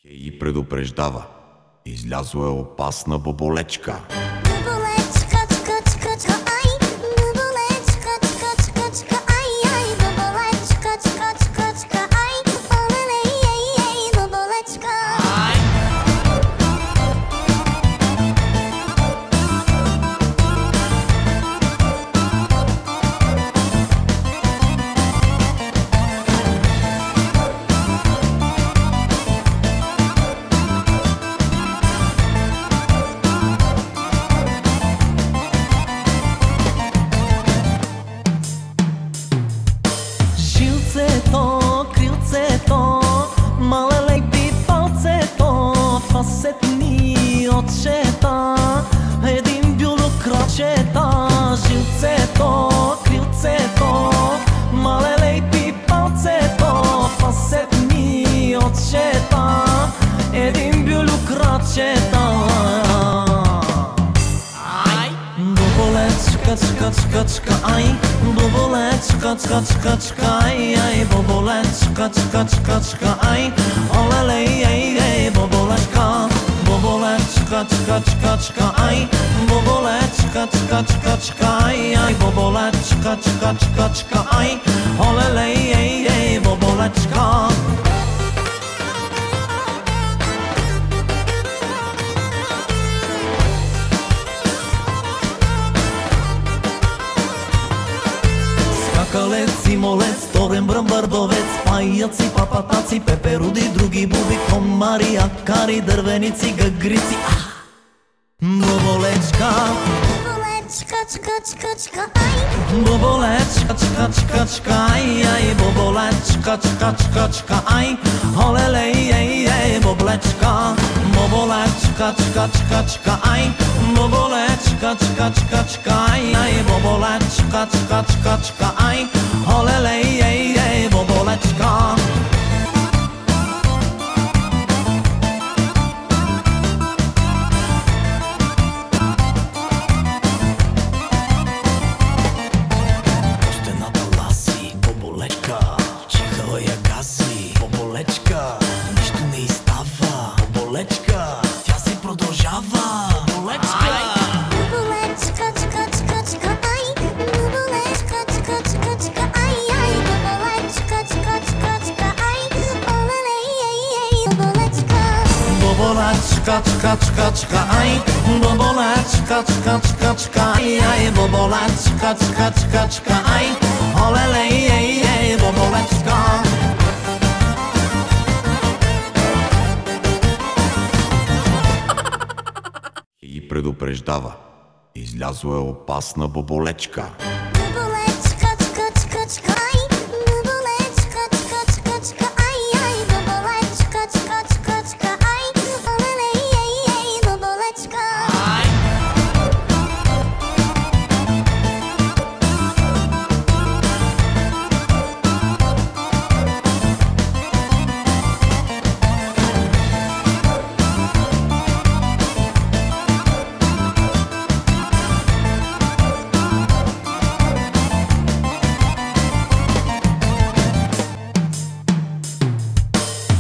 Хей предупреждава. Излязла е опасна боболечка. Боболечка, чка, чка, чка, ай. Боболечка, чка, чка, чка, ай, ай. Боболечка, чка, чка, чка, ай. Олеле, ей, ей, боболечка. Крилцето, малелей пипалцето, фасетни очета, един бюрокрачета. Жилцето, крилцето, малелей пипалцето, фасетни очета, един бюрокрачета. Боболечка, чка, чка, чка, ай. Боболечка, чка, чка, чка, ай, ай. Боболечка, чка, чка, чка, ай. Олеле, ей, ей, боболечка. Боболечка, чка, чка, чка, ай. Боболечка, чка, чка, чка, ай, ай. Боболечка, чка, чка, чка, ай. Олеле, ей, ей, боболечка. Скакалец, симолец, торен бръмбърдовец, паяци, папатаци, пеперуди, други буби, комари, акари, дървеници, гагрици. Боболечка. Боболечка, чка, чка, чка, ай. Боболечка, чка, чка, чка, ай, ай. Боболечка, чка, чка, чка, ай. Олеле, ей, ей, боболечка. Боболечка, чка, чка, чка, ай. Боболечка, чка, чка, чка, ай, ай. Боболечка, чка, чка, чка, ай. Олеле, ей, ей, боболечка. Чихала я гази, боболечка, нищо не изстава, боболечка, тя си продължава, боболечка. Боболечка, чка, чка, чка, ай. Боболечка, чка, чка, чка, ай, ай. Боболечка, чка, чка, чка, ай. Олеле, ей, ей, боболечка. Боболечка, чка, чка, чка, ай. Боболечка, чка, чка, чка, ай, ай. Боболечка, чка, чка, чка, ай. Олеле, ей, ей, боболечка. Хей предупреждава. Излязла е опасна боболечка. Боболечка, чка, чка, чка, ай. Боболечка, чка, чка, чка, ай, ай. Боболечка, чка, чка, чка, ай. Олеле, ей, ей, боболечка.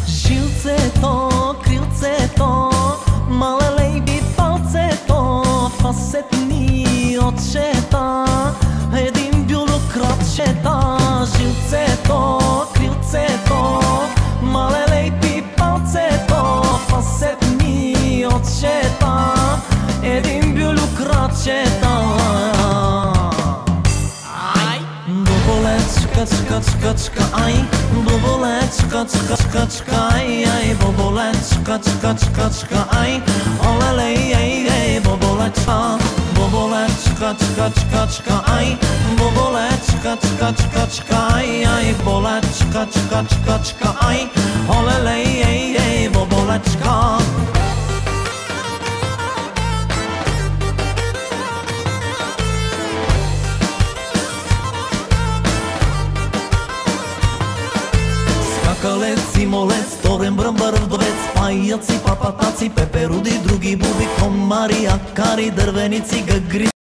Жилцето, крилцето, малелей пипалцето, фасетни очета, един бюрокрачета. Жилцето, крилцето, малелей пипалцето, фасетни очета, един бюрокрачета. Боболечка, чка, чка, чка, ай. Боболечка, чка, чка, чка, ай, ай. Боболечка, чка, чка, чка, ай. Олеле, ей, ей, боболечка. Боболечка, чка, чка, чка, ай. Боболечка, чка, чка, чка, ай, ай. Боболечка, чка, чка, чка, ай. Олеле, ей, ей, боболечка. Скакалец, симолец, торен бръмбърдовец, паяци, папатаци, пеперуди, други буби, комари, акари, дървеници, гагрици.